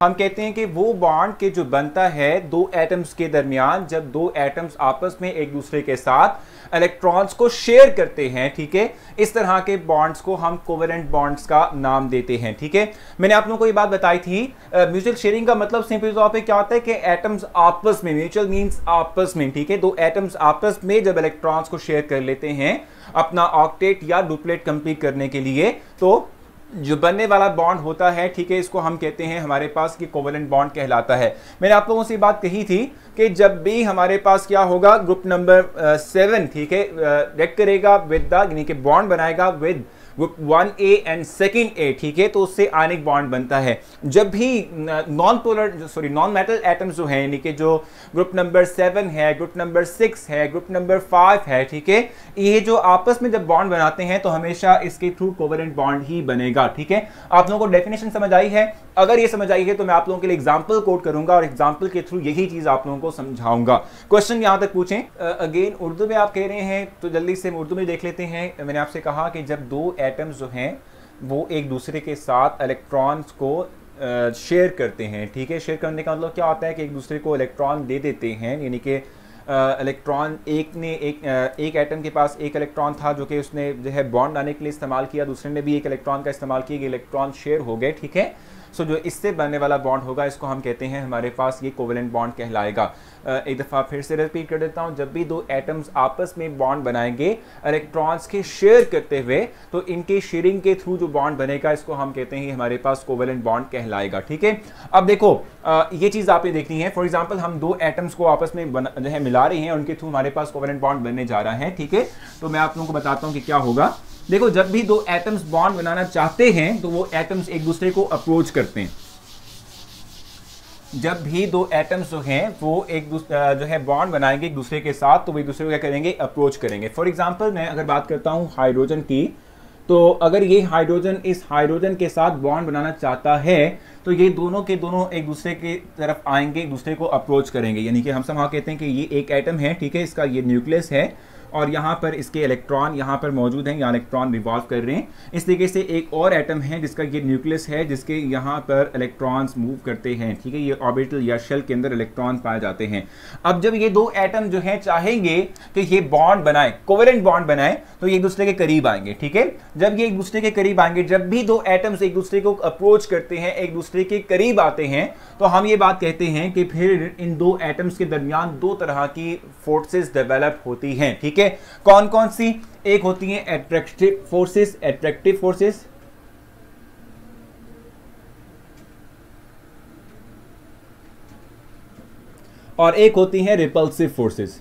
हम कहते हैं कि वो बॉन्ड के जो बनता है दो एटम्स के दरमियान, जब दो एटम्स आपस में एक दूसरे के साथ इलेक्ट्रॉन्स को शेयर करते हैं, ठीक है, इस तरह के बॉन्ड्स को हम कोवेलेंट बॉन्ड्स का नाम देते हैं, ठीक है। मैंने आप लोगों को ये बात बताई थी, म्यूचुअल शेयरिंग का मतलब सिंपल तौर पे क्या होता है कि एटम्स आपस में, म्यूचुअल मींस आपस में, ठीक है, दो एटम्स आपस में जब इलेक्ट्रॉन्स को शेयर कर लेते हैं अपना ऑक्टेट या डुप्लेट कंप्लीट करने के लिए, तो जो बनने वाला बॉन्ड होता है, ठीक है, इसको हम कहते हैं हमारे पास कि कोवेलेंट बॉन्ड कहलाता है। मैंने आप लोगों से बात कही थी कि जब भी हमारे पास क्या होगा, ग्रुप नंबर 7, ठीक है, रिएक्ट करेगा विद द, यानी कि बॉन्ड बनाएगा with group 1A and second A, ठीक है, तो उससे आयनिक बॉन्ड बनता है। जब भी नॉन मेटल एटम्स जो हैं, यानी कि जो ग्रुप नंबर 7 है, ग्रुप नंबर 6 है, ग्रुप नंबर 5 है, ठीक है, ये जो आपस में जब बॉन्ड बनाते हैं तो हमेशा इसके थ्रू कोवेलेंट बॉन्ड ही बनेगा, ठीक है। आप लोगों को डेफिनेशन समझ आई है? अगर ये समझ आई है तो मैं आप लोगों के लिए एग्जांपल कोट करूंगा और एग्जांपल के थ्रू यही चीज आप लोगों को समझाऊंगा। क्वेश्चन यहां तक पूछें, अगेन उर्दू में आप कह रहे हैं तो जल्दी से उर्दू में देख लेते हैं। मैंने आपसे कहा कि जब दो एटम्स जो हैं वो एक दूसरे के साथ इलेक्ट्रॉन्स को शेयर करते हैं, ठीक है, शेयर करने का मतलब क्या होता है कि एक दूसरे को इलेक्ट्रॉन दे देते हैं, यानी कि इलेक्ट्रॉन एक एटम के पास एक इलेक्ट्रॉन था जो कि उसने जो है बॉन्ड लाने के लिए इस्तेमाल किया, दूसरे ने भी एक इलेक्ट्रॉन का इस्तेमाल किया, इलेक्ट्रॉन शेयर हो गए, ठीक है। सो जो इससे बनने वाला बॉन्ड होगा इसको हम कहते हैं हमारे पास ये कोवेलेंट बॉन्ड कहलाएगा। एक दफ़ा फिर से रिपीट कर देता हूं, जब भी दो एटम्स आपस में बॉन्ड बनाएंगे इलेक्ट्रॉन्स के शेयर करते हुए, तो इनके शेयरिंग के थ्रू जो बॉन्ड बनेगा इसको हम कहते हैं हमारे पास कोवेलेंट बॉन्ड कहलाएगा, ठीक है। अब देखो ये चीज़ आपने देखनी है। फॉर एग्जाम्पल हम दो एटम्स को आपस में जो है मिला रहे हैं, उनके थ्रू हमारे पास कोवेलेंट बॉन्ड बनने जा रहा है, ठीक है। तो मैं आप लोगों को बताता हूँ कि क्या होगा। देखो, जब भी दो एटम्स बॉन्ड बनाना चाहते हैं तो वो एटम्स एक दूसरे को अप्रोच करते हैं। जब भी दो एटम्स जो हैं वो एक जो है बॉन्ड बनाएंगे एक दूसरे के साथ, तो वो एक दूसरे को क्या करेंगे, अप्रोच करेंगे। फॉर एग्जांपल मैं अगर बात करता हूं हाइड्रोजन की, तो अगर ये हाइड्रोजन इस हाइड्रोजन के साथ बॉन्ड बनाना चाहता है तो ये दोनों के दोनों एक दूसरे की तरफ आएंगे, एक दूसरे को अप्रोच करेंगे। यानी कि हम सब वहाँ कहते हैं कि ये एक एटम है, ठीक है, इसका ये न्यूक्लियस है और यहाँ पर इसके इलेक्ट्रॉन यहाँ पर मौजूद हैं, यहाँ इलेक्ट्रॉन रिवॉल्व कर रहे हैं। इस तरीके से एक और एटम है जिसका ये न्यूक्लियस है, जिसके यहाँ पर इलेक्ट्रॉन्स मूव करते हैं, ठीक है, ये ऑर्बिटल या शेल के अंदर इलेक्ट्रॉन पाए जाते हैं। अब जब ये दो एटम जो हैं चाहेंगे कि ये बॉन्ड बनाए, कोवेलेंट बॉन्ड बनाए, तो ये एक दूसरे के करीब आएंगे, ठीक है। जब ये एक दूसरे के करीब आएंगे, जब भी दो एटम्स एक दूसरे को अप्रोच करते हैं, एक दूसरे के करीब आते हैं, तो हम ये बात कहते हैं कि फिर इन दो एटम्स के दरमियान दो तरह की फोर्सेस डेवलप होती हैं, ठीक है। कौन कौन सी? एक होती है अट्रैक्टिव फोर्सेस, और एक होती है रिपल्सिव फोर्सेस।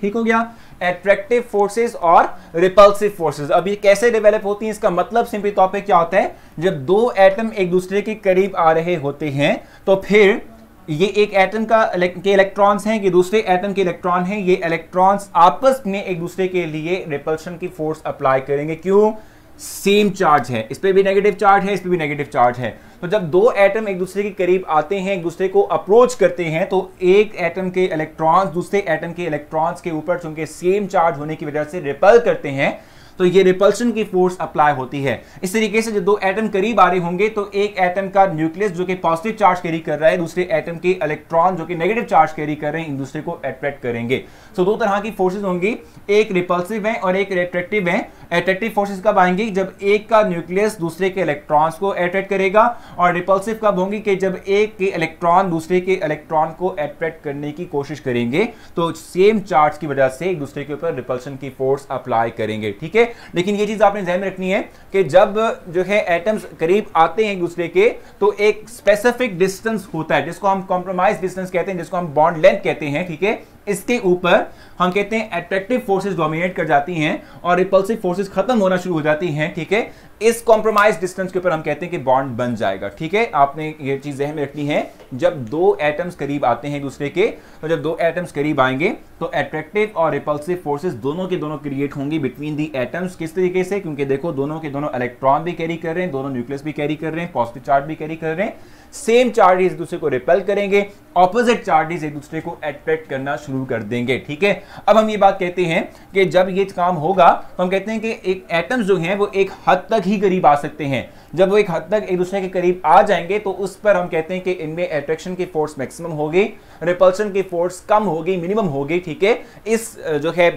ठीक हो गया, अट्रैक्टिव फोर्सेस और रिपल्सिव फोर्सेस। अब ये कैसे डेवलप होती हैं, इसका मतलब सिंपल तौर पे क्या होता है, जब दो एटम एक दूसरे के करीब आ रहे होते हैं तो फिर ये एक एटम के इलेक्ट्रॉन्स हैं, ये दूसरे एटम के इलेक्ट्रॉन हैं, ये इलेक्ट्रॉन्स आपस में एक दूसरे के लिए रिपल्शन की फोर्स अप्लाई करेंगे। क्यों? सेम चार्ज है, इस पे भी नेगेटिव चार्ज है, इस पे भी नेगेटिव चार्ज है। तो जब दो एटम एक दूसरे के करीब आते हैं, एक दूसरे को अप्रोच करते हैं, तो एक एटम के इलेक्ट्रॉन्स दूसरे एटम के इलेक्ट्रॉन्स के ऊपर चूंकि सेम चार्ज होने की वजह से रिपल करते हैं, तो ये रिपल्शन की फोर्स अप्लाई होती है। इस तरीके से जब दो एटम करीब आ रहे होंगे तो एक एटम का न्यूक्लियस जो कि पॉजिटिव चार्ज कैरी कर रहा है, दूसरे एटम के इलेक्ट्रॉन जो कि नेगेटिव चार्ज कैरी कर रहे हैं, एक दूसरे को अट्रैक्ट करेंगे। सो दो तरह की फोर्सेस होंगी, एक रिपल्सिव है और एक अट्रैक्टिव है। अट्रैक्टिव फोर्सेस कब आएंगी? जब एक का न्यूक्लियस दूसरे के इलेक्ट्रॉन्स को अट्रैक्ट करेगा, और रिपल्सिव कब होंगी? कि जब एक के इलेक्ट्रॉन दूसरे के इलेक्ट्रॉन को अट्रैक्ट करने की कोशिश करेंगे, तो सेम चार्ज की वजह से एक दूसरे के ऊपर रिपल्शन की फोर्स अप्लाई करेंगे, ठीक है। लेकिन ये चीज आपने ध्यान में रखनी है कि जब जो है एटम्स करीब आते हैं एक दूसरे के, तो एक स्पेसिफिक डिस्टेंस होता है जिसको हम कॉम्प्रोमाइज डिस्टेंस कहते हैं, जिसको हम बॉन्ड लेंथ कहते हैं, ठीक है। इसके ऊपर हम कहते हैं अट्रैक्टिव फोर्सेस डोमिनेट कर जाती हैं और रिपल्सिव फोर्सेस खत्म होना शुरू हो जाती हैं, ठीक है। इस कॉम्प्रोमाइज डिस्टेंस के ऊपर हम कहते हैं कि बॉन्ड बन जाएगा। ठीक है, आपने ये चीज ज़हन में रखनी है, जब दो एटम्स करीब आते हैं दूसरे के, तो जब दो एटम्स करीब आएंगे तो अट्रैक्टिव और रिपल्सिव फोर्सेस दोनों के दोनों क्रिएट होंगी बिटवीन दी एटम्स। किस तरीके से? क्योंकि देखो दोनों के दोनों इलेक्ट्रॉन भी कैरी कर रहे हैं, दोनों न्यूक्लियस भी कैरी कर रहे हैं, पॉजिटिव चार्ज भी कैरी कर रहे हैं, सेम चार्जेस एक दूसरे को रिपेल करेंगे, ऑपोजिट चार्जेस एक दूसरे को अट्रैक्ट करना शुरू कर देंगे। ठीक है, अब हम ये बात कहते हैं कि जब ये काम होगा तो हम कहते हैं कि एक एटम्स जो हैं वो एक हद तक ही करीब आ सकते हैं। जब वो एक हद तक एक दूसरे के करीब आ जाएंगे तो उस पर हम कहते हैं कि इनमें अट्रैक्शन की फोर्स मैक्सिमम होगी, रिपल्शन की फोर्स कम होगी, मिनिमम होगी। ठीक है, इस जो है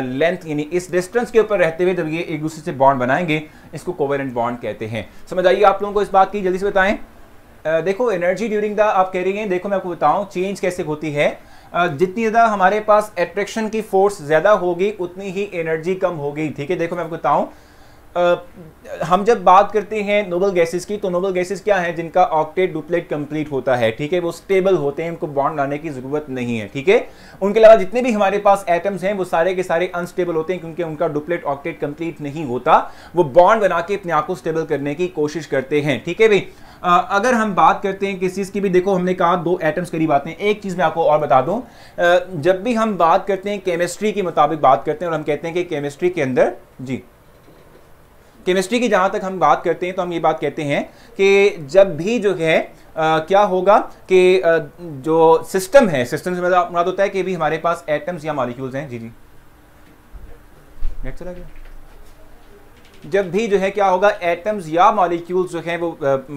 लेंथ यानी इस डिस्टेंस के ऊपर रहते हुए जब ये एक दूसरे से बॉन्ड बनाएंगे, इसको कोवेलेंट बॉन्ड कहते हैं। समझ आइए आप लोगों को इस बात की, जल्दी से बताएं। देखो एनर्जी ड्यूरिंग द, आप कह रही हैं, देखो मैं आपको बताऊं चेंज कैसे होती है। जितनी ज्यादा हमारे पास अट्रैक्शन की फोर्स ज्यादा होगी उतनी ही एनर्जी कम होगी। ठीक है, देखो मैं आपको बताऊं, हम जब बात करते हैं नोबल गैसेस की, तो नोबल गैसेस क्या है? जिनका ऑक्टेट डुप्लेट कंप्लीट होता है। ठीक है, वो स्टेबल होते हैं, उनको बॉन्ड लाने की जरूरत नहीं है। ठीक है, उनके अलावा जितने भी हमारे पास एटम्स हैं वो सारे के सारे अनस्टेबल होते हैं, क्योंकि उनका डुप्लेट ऑक्टेट कंप्लीट नहीं होता। वो बॉन्ड बना के अपने आप को स्टेबल करने की कोशिश करते हैं। ठीक है भाई, अगर हम बात करते हैं किस चीज की भी, देखो हमने कहा दो एटम्स करीब आते हैं। एक चीज मैं आपको और बता दूं, जब भी हम बात करते हैं केमिस्ट्री के मुताबिक बात करते हैं, और हम कहते हैं कि केमिस्ट्री के अंदर, जी केमिस्ट्री की जहां तक हम बात करते हैं, तो हम ये बात कहते हैं कि जब भी जो है क्या होगा कि जो सिस्टम है, सिस्टम से मुराद होता है कि भी हमारे पास एटम्स या मॉलिक्यूल्स हैं। जी नेट चला गया। जब भी जो है क्या होगा, एटम्स या मॉलिक्यूल्स जो है वो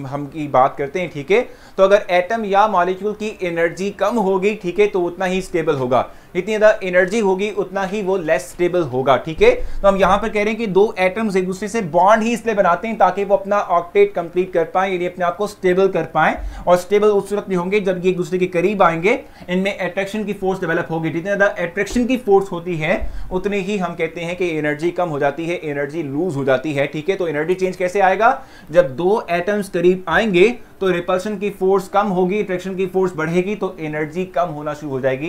हम की बात करते हैं। ठीक है, तो अगर एटम या मॉलिक्यूल की एनर्जी कम होगी, ठीक है, तो उतना ही स्टेबल होगा। जितनी ज्यादा एनर्जी होगी उतना ही वो लेस स्टेबल होगा। ठीक है, तो हम यहां पर कह रहे हैं कि दो एटम्स एक दूसरे से बॉन्ड ही इसलिए बनाते हैं ताकि वो अपना ऑक्टेट कंप्लीट कर पाए, यानी अपने आप को स्टेबल कर पाए। और स्टेबल उस सूरत में होंगे जब ये एक दूसरे के करीब आएंगे, इनमें अट्रैक्शन की फोर्स डेवलप होगी। जितनी ज्यादा अट्रैक्शन की फोर्स होती है उतनी ही हम कहते हैं कि एनर्जी कम हो जाती है, एनर्जी लूज हो जाती है। ठीक है, तो एनर्जी चेंज कैसे आएगा? जब दो एटम्स करीब आएंगे तो रिपल्शन की फोर्स कम होगी, अट्रैक्शन की फोर्स बढ़ेगी, तो एनर्जी कम होना शुरू हो जाएगी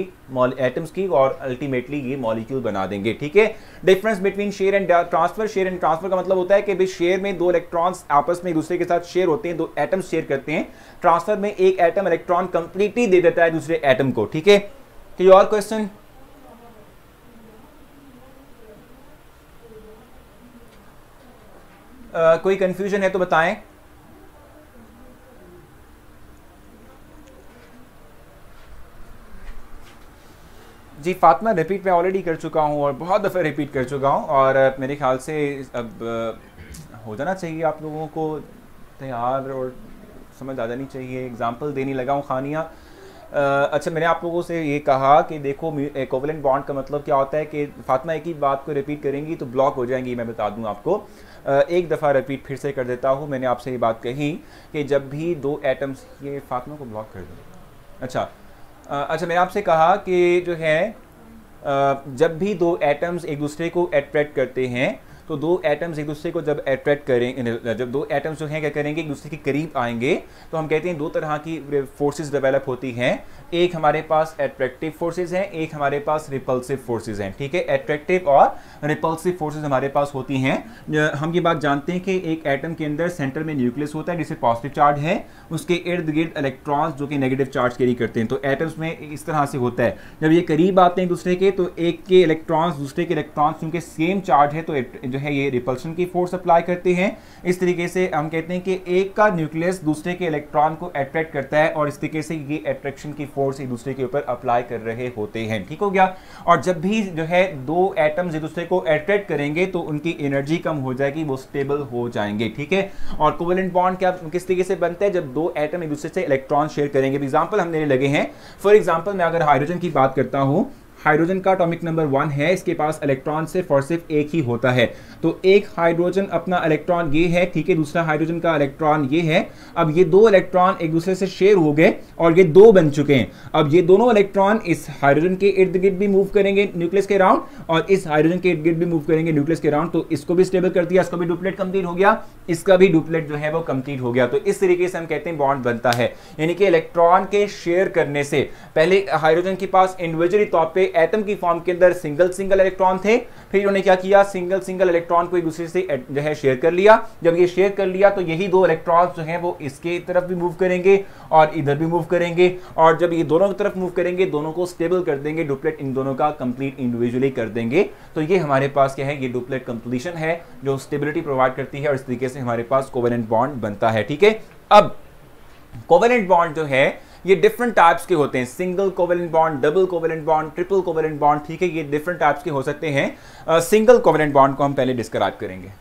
एटम्स की, और अल्टीमेटली ये मॉलिक्यूल बना देंगे। ठीक है, difference between share and transfer. Share and transfer का मतलब होता है कि शेयर में दो इलेक्ट्रॉन्स आपस में एक दूसरे के साथ शेयर होते हैं, दो एटम्स शेयर करते हैं। ट्रांसफर में एक एटम इलेक्ट्रॉन कंप्लीटली दे देता है दूसरे एटम को। ठीक है, कोई और क्वेश्चन? कोई कंफ्यूजन है तो बताएं। जी फातिमा, रिपीट मैं ऑलरेडी कर चुका हूँ और बहुत दफ़े रिपीट कर चुका हूँ, और मेरे ख्याल से अब हो जाना चाहिए आप लोगों को तैयार और समझ आ जानी चाहिए। एग्जांपल देने लगा हूँ खानिया। अच्छा, मैंने आप लोगों से ये कहा कि देखो कोवेलेंट बॉन्ड का मतलब क्या होता है कि फातिमा एक ही बात को रिपीट करेंगी तो ब्लॉक हो जाएंगी। मैं बता दूं आपको, एक दफ़ा रिपीट फिर से कर देता हूँ। मैंने आपसे ये बात कही कि जब भी दो एटम्स, ये फातिमा को ब्लॉक कर दो। अच्छा, मैंने आपसे कहा कि जो है जब भी दो एटम्स एक दूसरे को अट्रैक्ट करते हैं, तो दो एटम्स एक दूसरे को जब अट्रैक्ट करेंगे, जब दो एटम्स जो हैं क्या करेंगे, एक दूसरे के करीब आएंगे, तो हम कहते हैं दो तरह की फोर्सेस डेवलप होती हैं। एक हमारे पास अट्रैक्टिव फोर्सेस हैं, एक हमारे पास रिपल्सिव फोर्सेस हैं। ठीक है, अट्रैक्टिव और रिपल्सिव फोर्सेस हमारे पास होती हैं। हम ये बात जानते हैं कि एक एटम के अंदर सेंटर में न्यूक्लियस होता है जिससे पॉजिटिव चार्ज है, उसके इर्द गिर्द इलेक्ट्रॉन्स जो कि नेगेटिव चार्ज कैरी करते हैं। तो एटम्स में इस तरह से होता है, जब ये करीब आते हैं दूसरे के, तो एक के इलेक्ट्रॉन्स दूसरे के इलेक्ट्रॉन्स क्योंकि सेम चार्ज है तो जो है ये रिपल्शन की फोर्स अप्लाई करते हैं। इस तरीके से हम कहते हैं कि एक का न्यूक्लियस दूसरे के इलेक्ट्रॉन को अट्रैक्ट करता है, और इस तरीके से ये अट्रैक्शन की फोर्स एक दूसरे के ऊपर अप्लाई कर रहे होते हैं। ठीक हो गया। और जब भी जो है दो एटम्स एक दूसरे को अट्रैक्ट करेंगे तो उनकी एनर्जी कम हो जाएगी, वो स्टेबल हो जाएंगे। ठीक है, और कोवेलेंट बॉन्ड क्या किस तरीके से बनता है? जब दो एटम एक दूसरे से इलेक्ट्रॉन शेयर करेंगे। एग्जांपल हम देने लगे हैं। फॉर एग्जांपल मैं अगर हाइड्रोजन की बात करता हूं, हाइड्रोजन का एटॉमिक नंबर 1 है, इसके पास इलेक्ट्रॉन सिर्फ और सिर्फ एक ही होता है। तो एक हाइड्रोजन अपना इलेक्ट्रॉन ये है, ठीक है, दूसरा हाइड्रोजन का इलेक्ट्रॉन ये है। अब ये दो इलेक्ट्रॉन एक दूसरे से शेयर हो गए और ये दो बन चुके हैं। अब ये दोनों इलेक्ट्रॉन इस हाइड्रोजन के इर्द गिर्द भी मूव करेंगे न्यूक्लियस के अराउंड, और इस हाइड्रोजन के इर्द गिर्द भी मूव करेंगे न्यूक्लियस के अराउंड। तो इसको भी स्टेबल कर दिया, इसका भी डुप्लेट कंप्लीट हो गया, इसका भी डुप्लेट जो है वो कंप्लीट हो गया। तो इस तरीके से हम कहते हैं बॉन्ड बनता है। यानी कि इलेक्ट्रॉन के शेयर करने से पहले हाइड्रोजन के पास इंडिविजुअली तौर पे एटम की फॉर्म के अंदर सिंगल सिंगल इलेक्ट्रॉन थे, फिर इन्होंने क्या किया, सिंगल सिंगल इलेक्ट्रॉन को एक दूसरे से जो है शेयर कर लिया। जब ये शेयर कर लिया तो यही दो इलेक्ट्रॉन्स जो हैं वो इसके तरफ भी मूव करेंगे और इधर भी मूव करेंगे, और जब ये दोनों की तरफ मूव करेंगे दोनों को स्टेबल कर देंगे, डुप्लेट इन दोनों का कंप्लीट इंडिविजुअली कर देंगे। तो ये हमारे पास क्या है, ये डुप्लेट कंप्लीशन है जो स्टेबिलिटी प्रोवाइड करती है और इस तरीके से हमारे पास कोवेलेंट बॉन्ड बनता है। ठीक है, अब कोवेलेंट बॉन्ड जो है ये डिफरेंट टाइप्स के होते हैं, single covalent bond, double covalent bond, triple covalent bond. ठीक है, ये डिफरेंट टाइप्स के हो सकते हैं। सिंगल कोवेलेंट बॉन्ड को हम पहले डिस्क्राइब करेंगे।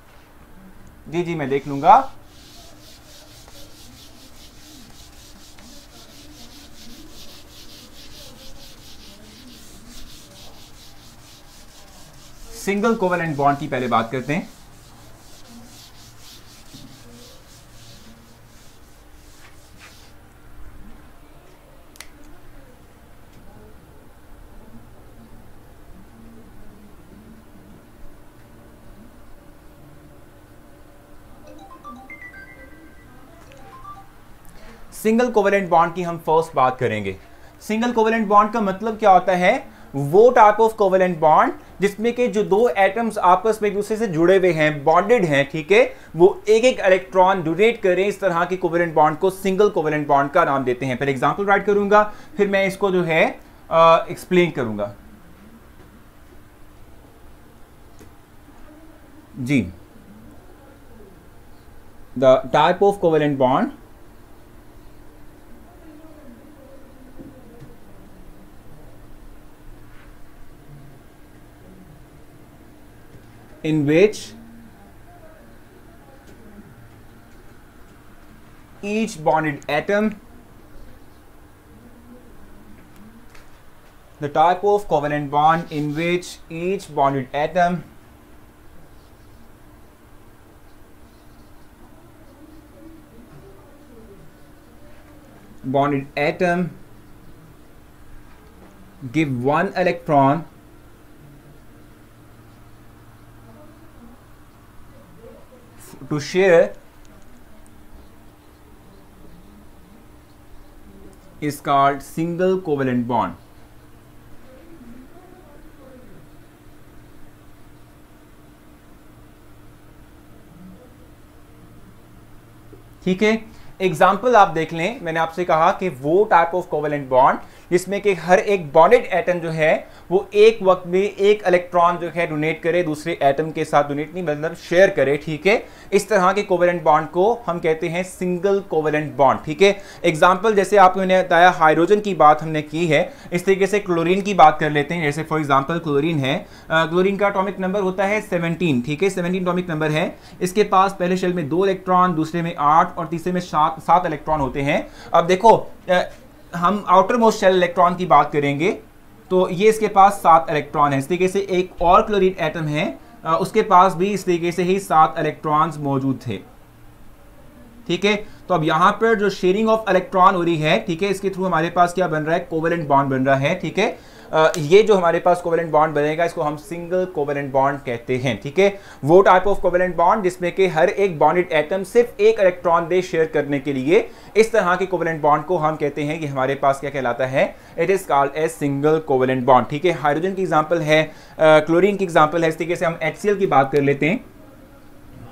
जी जी मैं देख लूंगा। सिंगल कोवेलेंट बॉन्ड की पहले बात करते हैं। सिंगल कोवेलेंट बॉन्ड की हम फर्स्ट बात करेंगे। सिंगल कोवेलेंट बॉन्ड का मतलब क्या होता है, वो टाइप ऑफ कोवेलेंट बॉन्ड जिसमें के जो दो एटम्स आपस में एक दूसरे से जुड़े हुए हैं, बॉन्डेड हैं, ठीक है, वो एक एक इलेक्ट्रॉन डोनेट करें, इस तरह के कोवेलेंट बॉन्ड को सिंगल कोवेलेंट बॉन्ड का नाम देते हैं। पहले एग्जांपल राइट करूंगा, फिर मैं इसको जो है एक्सप्लेन करूंगा। जी, the type of covalent bond in which each bonded atom, the type of covalent bond in which each bonded atom give one electron to share is called single covalent bond। ठीक है, example आप देख लें, मैंने आपसे कहा कि वो टाइप ऑफ कोवेलेंट बॉन्ड जिसमें कि हर एक बॉन्डेड एटम जो है वो एक वक्त में एक इलेक्ट्रॉन जो है डोनेट करे दूसरे एटम के साथ, डोनेट नहीं मतलब शेयर करे। ठीक है, इस तरह के कोवेलेंट बॉन्ड को हम कहते हैं सिंगल कोवेलेंट बॉन्ड। ठीक है, एग्जांपल जैसे आपको मैंने बताया हाइड्रोजन की बात हमने की है, इस तरीके से क्लोरीन की बात कर लेते हैं। जैसे फॉर एग्जांपल क्लोरीन है, क्लोरीन का एटॉमिक नंबर होता है 17। ठीक है, 17 एटॉमिक नंबर है। इसके पास पहले शेल में 2 इलेक्ट्रॉन, दूसरे में 8 और तीसरे में 7 इलेक्ट्रॉन होते हैं। अब देखो हम आउटर मोस्ट शेल इलेक्ट्रॉन की बात करेंगे तो ये इसके पास 7 इलेक्ट्रॉन है। इस तरीके से एक और क्लोरीन एटम है, उसके पास भी इस तरीके से ही 7 इलेक्ट्रॉन्स मौजूद थे। ठीक है, तो अब यहां पर जो शेयरिंग ऑफ इलेक्ट्रॉन हो रही है, ठीक है, इसके थ्रू हमारे पास क्या बन रहा है, कोवेलेंट बॉन्ड बन रहा है। ठीक है, ये जो हमारे पास कोवेलेंट बॉन्ड बनेगा इसको हम सिंगल कोवेलेंट बॉन्ड कहते हैं। ठीक है, वो टाइप ऑफ कोवेलेंट बॉन्ड जिसमें कि हर एक बॉन्डेड एटम सिर्फ एक इलेक्ट्रॉन दे शेयर करने के लिए, इस तरह के कोवेलेंट बॉन्ड को हम कहते हैं कि हमारे पास क्या कहलाता है, it is called as single covalent bond. ठीक है, हाइड्रोजन की एग्जांपल है, क्लोरीन की एग्जांपल है। इस तरीके से हम HCl की बात कर लेते हैं।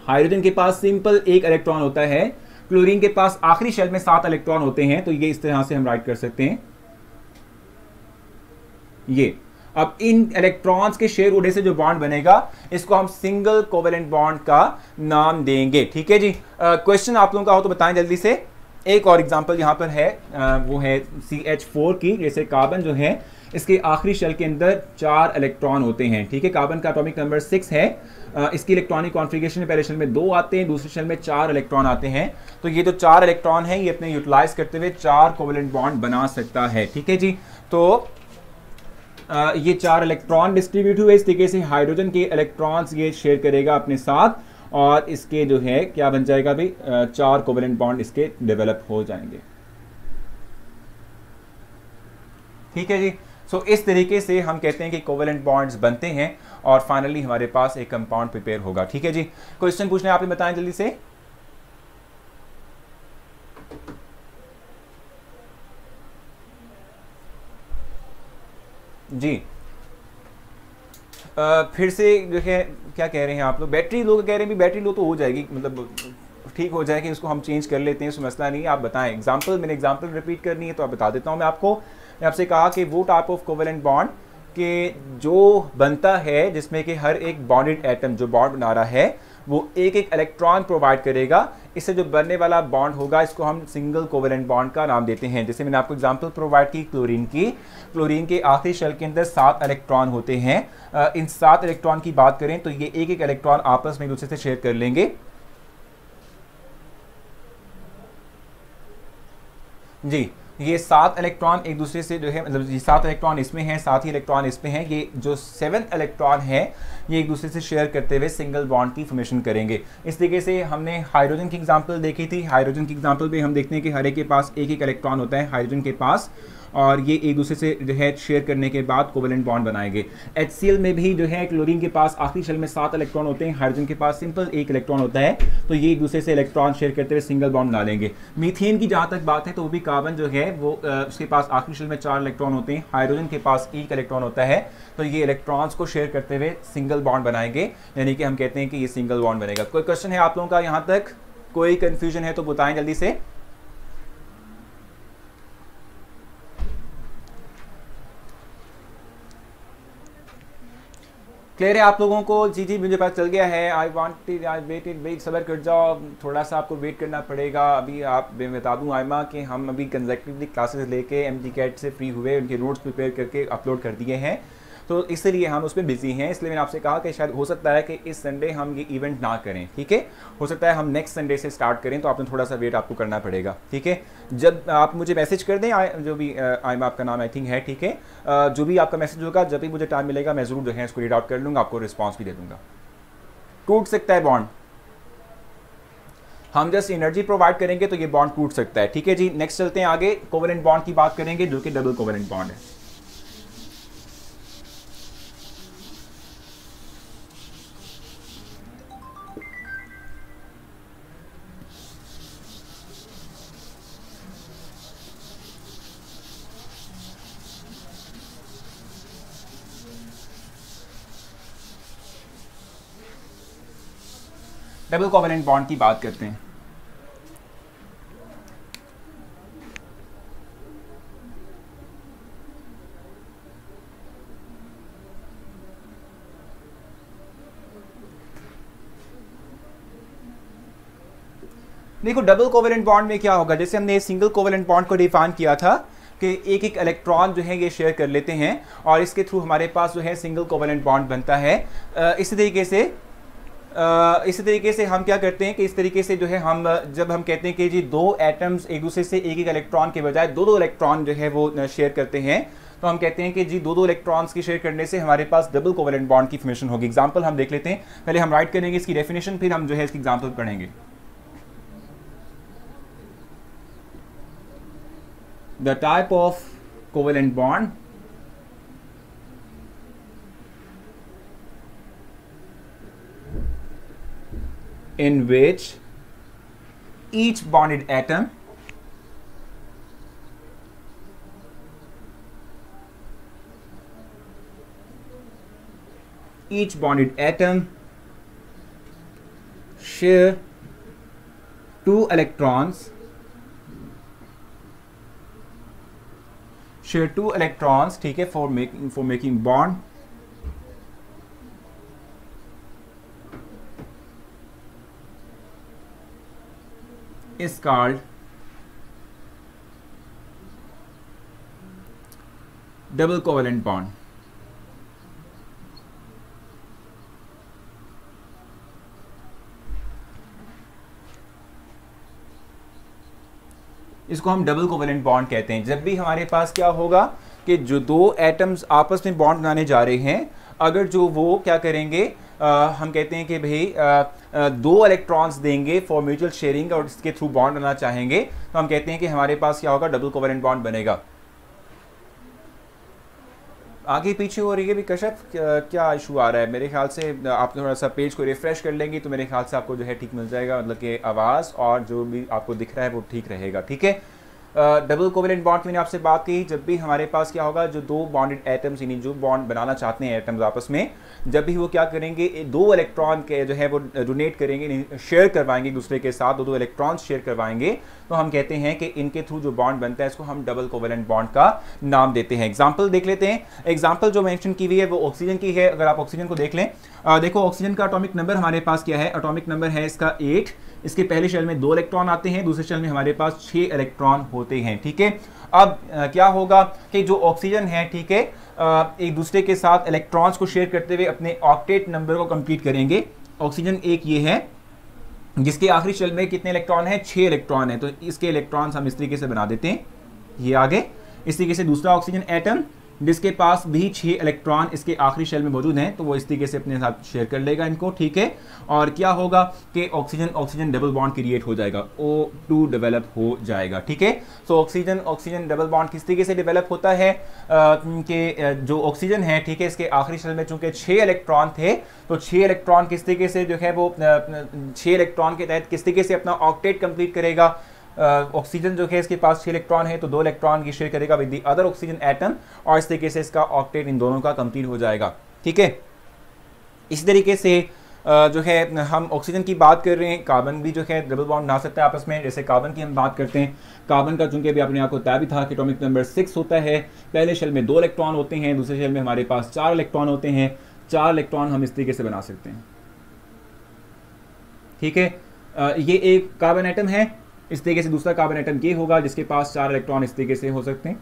हाइड्रोजन के पास सिंपल एक इलेक्ट्रॉन होता है, क्लोरीन के पास आखिरी शेल में 7 इलेक्ट्रॉन होते हैं। तो ये इस तरह से हम राइट कर सकते हैं। ये अब इन इलेक्ट्रॉन्स के शेयर होने से जो बॉन्ड बनेगा इसको हम सिंगल कोवेलेंट बॉन्ड का नाम देंगे। ठीक है जी, क्वेश्चन आप लोगों का हो तो बताएं जल्दी से। एक और एग्जांपल यहां पर है, वो है CH4 की। जैसे कार्बन जो है इसके आखिरी शेल के अंदर 4 इलेक्ट्रॉन होते हैं। ठीक है, कार्बन का एटॉमिक नंबर 6 है। इसकी इलेक्ट्रॉनिक कॉन्फ़िगरेशन में पहले शेल में 2 आते हैं, दूसरे शेल में 4 इलेक्ट्रॉन आते हैं। तो ये जो 4 इलेक्ट्रॉन है ये अपने यूटिलाइज करते हुए 4 कोवेलेंट बॉन्ड बना सकता है। ठीक है जी, तो ये 4 इलेक्ट्रॉन डिस्ट्रीब्यूट हुए। इस तरीके से हाइड्रोजन के इलेक्ट्रॉन्स ये शेयर करेगा अपने साथ और इसके जो है क्या बन जाएगा भाई, 4 कोवेलेंट बॉन्ड इसके डेवलप हो जाएंगे। ठीक है जी, सो इस तरीके से हम कहते हैं कि कोवेलेंट बॉन्ड्स बनते हैं और फाइनली हमारे पास एक कंपाउंड प्रिपेयर होगा। ठीक है जी, क्वेश्चन पूछने आप ही बताएं जल्दी से। जी, फिर से जो है क्या कह रहे हैं आप लोग, बैटरी लो कह रहे हैं, भी बैटरी लो तो हो जाएगी, मतलब ठीक हो जाएगी, उसको हम चेंज कर लेते हैं, उसमें मसला नहीं है। आप बताएं एग्जांपल, मैंने एग्जांपल रिपीट करनी है तो आप बता देता हूं मैं आपको। मैं आपसे कहा कि वो टाइप ऑफ कोवेलेंट बॉन्ड कि जो बनता है जिसमें कि हर एक बॉन्डेड एटम जो बॉन्ड बना रहा है वो एक एक इलेक्ट्रॉन प्रोवाइड करेगा, इससे जो बनने वाला बॉन्ड होगा इसको हम सिंगल कोवेलेंट बॉन्ड का नाम देते हैं। जैसे मैंने आपको एग्जांपल प्रोवाइड की क्लोरीन की, क्लोरीन के आखिरी शेल के अंदर 7 इलेक्ट्रॉन होते हैं। इन 7 इलेक्ट्रॉन की बात करें तो ये एक एक इलेक्ट्रॉन आपस में एक दूसरे से शेयर कर लेंगे जी। ये 7 इलेक्ट्रॉन एक दूसरे से जो है, मतलब ये 7 इलेक्ट्रॉन इसमें हैं, 7 ही इलेक्ट्रॉन इसमें हैं, ये जो 7th इलेक्ट्रॉन है ये एक दूसरे से शेयर करते हुए सिंगल बॉन्ड की फॉर्मेशन करेंगे। इस तरीके से हमने हाइड्रोजन की एग्जांपल देखी थी। हाइड्रोजन की एग्जांपल पे हम देखते हैं कि हर एक के पास एक एक इलेक्ट्रॉन होता है हाइड्रोजन के पास, और ये एक दूसरे से जो है शेयर करने के बाद कोवेलेंट बॉन्ड बनाएंगे। HCl में भी जो है क्लोरीन के पास आखिरी शेल में 7 इलेक्ट्रॉन होते हैं, हाइड्रोजन के पास सिंपल 1 इलेक्ट्रॉन होता है, तो ये एक दूसरे से इलेक्ट्रॉन शेयर करते हुए सिंगल बॉन्ड बना लेंगे। मीथेन की जहाँ तक बात है तो वो भी कार्बन जो है वो उसके पास आखिरी शेल में 4 इलेक्ट्रॉन होते हैं, हाइड्रोजन के पास 1 इलेक्ट्रॉन होता है, तो ये इलेक्ट्रॉन्स को शेयर करते हुए सिंगल बॉन्ड बनाएंगे, यानी कि हम कहते हैं कि ये सिंगल बॉन्ड बनेगा। कोई क्वेश्चन है आप लोगों का यहाँ तक? कोई कंफ्यूजन है तो बताएं जल्दी से। क्लियर है आप लोगों को? जी जी मुझे पता चल गया है। I wanted, I waited, wait, सब्र कर जाओ, थोड़ा सा आपको वेट करना पड़ेगा। अभी आप मैं बता दूं आयमा कि हम अभी कंसेक्टिवली क्लासेस लेके MGCAT से फ्री हुए, उनके नोट्स प्रिपेयर करके अपलोड कर दिए हैं, तो इसलिए हम उस पर बिजी हैं। इसलिए मैंने आपसे कहा कि शायद हो सकता है कि इस संडे हम ये इवेंट ना करें, ठीक है, हो सकता है हम नेक्स्ट संडे से स्टार्ट करें, तो आपने थोड़ा सा वेट आपको करना पड़ेगा, ठीक है। जब आप मुझे मैसेज कर दें, जो भी आयमा आपका नाम आई थिंक है, ठीक है, जो भी आपका मैसेज होगा जब भी मुझे टाइम मिलेगा मैं ज़रूर जो है इसको रीड आउट कर लूँगा, आपको रिस्पॉन्स भी दे दूँगा। टूट सकता है बॉन्ड, हम जस्ट एनर्जी प्रोवाइड करेंगे तो ये बॉन्ड टूट सकता है, ठीक है जी। नेक्स्ट चलते हैं आगे, कोवेलेंट बॉन्ड की बात करेंगे जो कि डबल कोवेलेंट बॉन्ड है। डबल कोवेलेंट बॉन्ड की बात करते हैं। देखो डबल कोवेलेंट बॉन्ड में क्या होगा, जैसे हमने सिंगल कोवेलेंट बॉन्ड को डिफाइन किया था कि एक एक इलेक्ट्रॉन जो है ये शेयर कर लेते हैं और इसके थ्रू हमारे पास जो है सिंगल कोवेलेंट बॉन्ड बनता है। इसी तरीके से हम क्या करते हैं कि इस तरीके से जो है हम जब हम कहते हैं कि जी 2 एटम्स एक दूसरे से एक एक इलेक्ट्रॉन के बजाय 2-2 इलेक्ट्रॉन जो है वो शेयर करते हैं, तो हम कहते हैं कि जी 2-2 इलेक्ट्रॉन्स की शेयर करने से हमारे पास डबल कोवेलेंट बॉन्ड की फॉर्मेशन होगी। एग्जांपल हम देख लेते हैं, पहले हम राइट करेंगे इसकी डेफिनेशन, फिर हम जो है इसकी एग्जांपल पढ़ेंगे। The type of covalent bond in which each bonded atom share 2 electrons ठीक है, for making bond is called double covalent bond। इसको हम डबल कोवेलेंट बॉन्ड कहते हैं। जब भी हमारे पास क्या होगा कि जो 2 एटम्स आपस में बॉन्ड बनाने जा रहे हैं, अगर जो वो क्या करेंगे, हम कहते हैं कि भाई 2 इलेक्ट्रॉन्स देंगे फॉर म्यूचुअल शेयरिंग और इसके थ्रू बॉन्ड बनाना चाहेंगे, तो हम कहते हैं कि हमारे पास क्या होगा, डबल कोवेलेंट बॉन्ड बनेगा। आगे पीछे हो रही है भी कशफ, क्या इशू आ रहा है? मेरे ख्याल से आप थोड़ा सा पेज को रिफ्रेश कर लेंगे तो मेरे ख्याल से आपको जो है ठीक मिल जाएगा, मतलब कि आवाज़ और जो भी आपको दिख रहा है वो ठीक रहेगा, ठीक है। डबल कोवेलेंट बॉन्ड की मैंने आपसे बात की, जब भी हमारे पास क्या होगा, जो दो बॉन्डेड एटम्स यानी जो बॉन्ड बनाना चाहते हैं एटम्स आपस में, जब भी वो क्या करेंगे, दो इलेक्ट्रॉन के जो है वो डोनेट करेंगे, शेयर करवाएंगे एक दूसरे के साथ, दो इलेक्ट्रॉन शेयर करवाएंगे, तो हम कहते हैं कि इनके थ्रू जो बॉन्ड बनता है इसको हम डबल कोवेलेंट बॉन्ड का नाम देते हैं। एग्जाम्पल देख लेते हैं। एग्जाम्पल जो मेंशन की हुई है वो ऑक्सीजन की है। अगर आप ऑक्सीजन को देख लें, देखो ऑक्सीजन का एटॉमिक नंबर हमारे पास क्या है, एटॉमिक नंबर है इसका 8। इसके पहले शेल में 2 इलेक्ट्रॉन आते हैं, दूसरे शेल में हमारे पास 6 इलेक्ट्रॉन होते हैं। ठीक है, अब क्या होगा कि जो ऑक्सीजन है, ठीक है, एक दूसरे के साथ इलेक्ट्रॉन्स को शेयर करते हुए अपने ऑक्टेट नंबर को कंप्लीट करेंगे। ऑक्सीजन एक ये है जिसके आखिरी शेल में कितने इलेक्ट्रॉन है, 6 इलेक्ट्रॉन है, तो इसके इलेक्ट्रॉन्स हम इस तरीके से बना देते हैं, ये आगे। इस तरीके से दूसरा ऑक्सीजन एटम जिसके पास भी 6 इलेक्ट्रॉन इसके आखिरी शेल में मौजूद हैं, तो वो इस तरीके से अपने साथ शेयर कर लेगा इनको। ठीक है, और क्या होगा कि oxygen oxygen double bond create हो जाएगा, O2 डेवलप हो जाएगा। ठीक है, so oxygen oxygen double bond किस तरीके से डेवलप होता है कि जो ऑक्सीजन है, ठीक है, इसके आखिरी शेल में चूंकि 6 इलेक्ट्रॉन थे, तो 6 इलेक्ट्रॉन किस तरीके से जो है वो 6 इलेक्ट्रॉन के तहत किस तरीके से अपना ऑक्टेट कंप्लीट करेगा। ऑक्सीजन जो है इसके पास 6 इलेक्ट्रॉन है, तो 2 इलेक्ट्रॉन की शेयर करेगा with the other oxygen atom, और इस तरीके से इसका ऑक्टेट इन दोनों का कंप्लीट हो जाएगा। ठीक है, इस तरीके से जो है हम ऑक्सीजन की बात कर रहे हैं, कार्बन भी जो है डबल बॉन्ड बना सकता है आपस में। जैसे कार्बन की हम बात करते हैं, कार्बन का चूंकि अभी आपने आपको बताया भी था कि एटॉमिक नंबर 6 होता है, पहले शेल में 2 इलेक्ट्रॉन होते हैं, दूसरे शेल में हमारे पास 4 इलेक्ट्रॉन होते हैं। 4 इलेक्ट्रॉन हम इस तरीके से बना सकते हैं। ठीक है, ये एक कार्बन एटम है, इस तरीके से दूसरा कार्बन एटम ये होगा जिसके पास 4 इलेक्ट्रॉन इस तरीके से हो सकते हैं।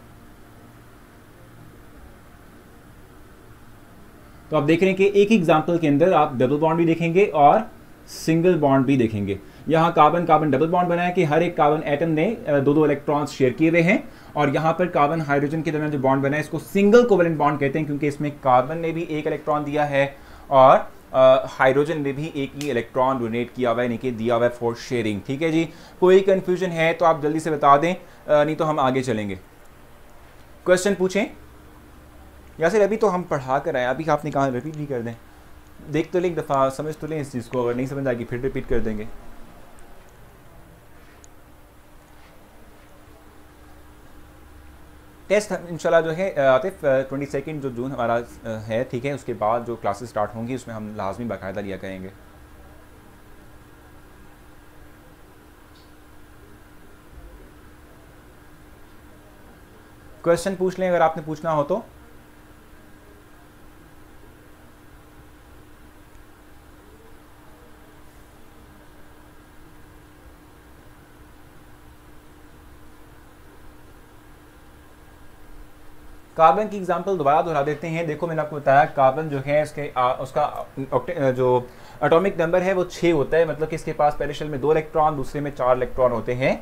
तो आप देख रहे हैं कि एक एग्जांपल के अंदर आप डबल बॉन्ड भी देखेंगे और सिंगल बॉन्ड भी देखेंगे। यहां कार्बन कार्बन डबल बॉन्ड बना है कि हर एक कार्बन एटम ने 2-2 इलेक्ट्रॉन्स शेयर किए हुए हैं, और यहां पर कार्बन हाइड्रोजन के दरमियान जो बॉन्ड बना है इसको सिंगल कोवेलेंट बॉन्ड कहते हैं, क्योंकि इसमें कार्बन ने भी 1 इलेक्ट्रॉन दिया है और हाइड्रोजन ने भी एक ही इलेक्ट्रॉन डोनेट किया हुआ है, यानी कि दिया हुआ है फॉर शेयरिंग। ठीक है जी, कोई कंफ्यूजन है तो आप जल्दी से बता दें, नहीं तो हम आगे चलेंगे। क्वेश्चन पूछें या फिर अभी तो हम पढ़ा कर आए, अभी आपने कहा रिपीट भी कर दें। देख तो लें एक दफ़ा, समझ तो लें इस चीज़ को, अगर नहीं समझ आएगी फिर रिपीट कर देंगे। टेस्ट इंशाल्लाह जो है आतिफ 22 जो जून हमारा है, ठीक है, उसके बाद जो क्लासेस स्टार्ट होंगी उसमें हम लाजमी बाकायदा लिया करेंगे। क्वेश्चन पूछ लें अगर आपने पूछना हो तो। कार्बन की एग्जांपल दोबारा दोहरा देते हैं। देखो मैंने आपको बताया कार्बन जो है उसके उसका जो एटॉमिक नंबर है वो 6 होता है, मतलब कि इसके पास पहले शेल में 2 इलेक्ट्रॉन, दूसरे में 4 इलेक्ट्रॉन होते हैं।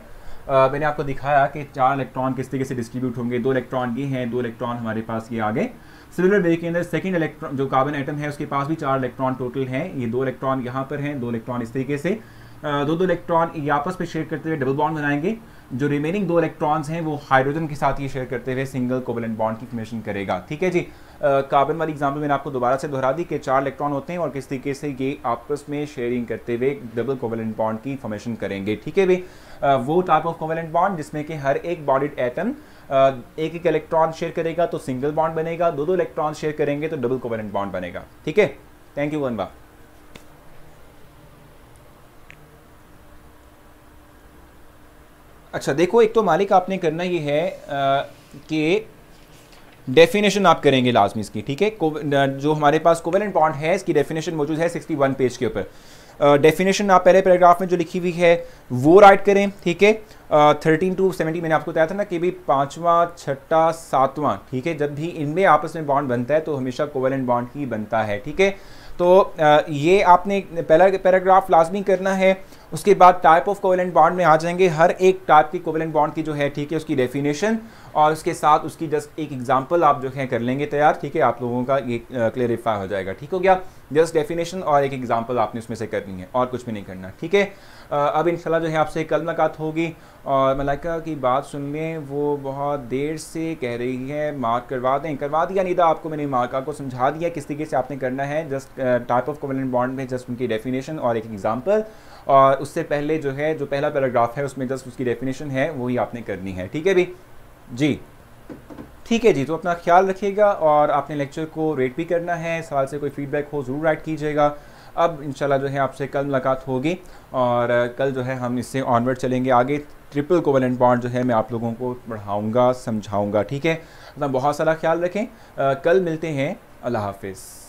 मैंने आपको दिखाया कि 4 इलेक्ट्रॉन किस तरीके से डिस्ट्रीब्यूट होंगे। 2 इलेक्ट्रॉन ये हैं, 2 इलेक्ट्रॉन हमारे पास ये आगे। सिमिलर वे के अंदर सेकंड इलेक्ट्रॉन जो कार्बन एटम है उसके पास भी 4 इलेक्ट्रॉन टोटल हैं। ये 2 इलेक्ट्रॉन यहाँ पर हैं, 2 इलेक्ट्रॉन इस तरीके से, 2-2 इलेक्ट्रॉन ये आपस में शेयर करते हुए डबल बॉन्ड बनाएंगे। जो रिमेनिंग 2 इलेक्ट्रॉन्स हैं वो हाइड्रोजन के साथ ये शेयर करते हुए सिंगल कोवेलेंट बॉन्ड की फॉर्मेशन करेगा। ठीक है जी, कार्बन वाली एग्जाम्पल मैंने आपको दोबारा से दोहरा दी कि 4 इलेक्ट्रॉन होते हैं और किस तरीके से ये आपस में शेयरिंग करते हुए डबल कोवेलेंट बॉन्ड की फॉर्मेशन करेंगे। ठीक है भाई, वो टाइप ऑफ कोवेलेंट बॉन्ड जिसमें कि हर एक बॉन्डेड एटम एक एक इलेक्ट्रॉन शेयर करेगा तो सिंगल बॉन्ड बनेगा, 2-2 इलेक्ट्रॉन शेयर करेंगे तो डबल कोवेलेंट बॉन्ड बनेगा। ठीक है, थैंक यू वनबा। अच्छा देखो, एक तो मालिक आपने करना ये है कि डेफिनेशन आप करेंगे लाजमी इसकी। ठीक है, जो हमारे पास कोवेलेंट बॉन्ड है इसकी डेफिनेशन मौजूद है 61 पेज के ऊपर। डेफिनेशन आप पहले पैराग्राफ में जो लिखी हुई है वो राइट करें। ठीक है, 13 to 70 मैंने आपको बताया था ना कि भी 5वां 6वां 7वां, ठीक है, जब भी इनमें आपस में बॉन्ड बनता है तो हमेशा कोवेलेंट बॉन्ड ही बनता है। ठीक है, तो ये आपने पहला पैराग्राफ लाजमी करना है। उसके बाद टाइप ऑफ कोवेलेंट बॉन्ड में आ जाएंगे, हर एक टाइप की कोवेलेंट बॉन्ड की जो है, ठीक है, उसकी डेफिनेशन और उसके साथ उसकी जस्ट एक एग्जांपल आप जो है कर लेंगे तैयार। ठीक है, आप लोगों का ये क्लियरिफाई हो जाएगा। ठीक हो गया, जस्ट डेफिनेशन और एक एग्जांपल आपने उसमें से करनी है और कुछ भी नहीं करना। ठीक है, अब इंशाल्लाह जो है आपसे कल मुलाकात होगी। और मलाइका की बात सुन लें, वो बहुत देर से कह रही है मार्क करवा दें। करवा दिया नहीं था आपको मैंने, मार्क को समझा दिया किस तरीके से आपने करना है। Just type of covalent bond में जस्ट उनकी डेफिनेशन और एक एग्जांपल और उससे पहले जो है जो पहला पैराग्राफ है उसमें जस्ट उसकी डेफिनेशन है वही आपने करनी है, ठीक है भी जी। ठीक है जी, तो अपना ख्याल रखिएगा और आपने लेक्चर को रेट भी करना है। सवाल से कोई फीडबैक हो ज़रूर राइट कीजिएगा। अब इंशाल्लाह जो है आपसे कल मुलाकात होगी और कल जो है हम इससे ऑनवर्ड चलेंगे आगे। ट्रिपल कोवेलेंट बॉन्ड जो है मैं आप लोगों को पढ़ाऊँगा, समझाऊँगा, ठीक है। अपना बहुत सारा ख्याल रखें, कल मिलते हैं। अल्लाह हाफिज़।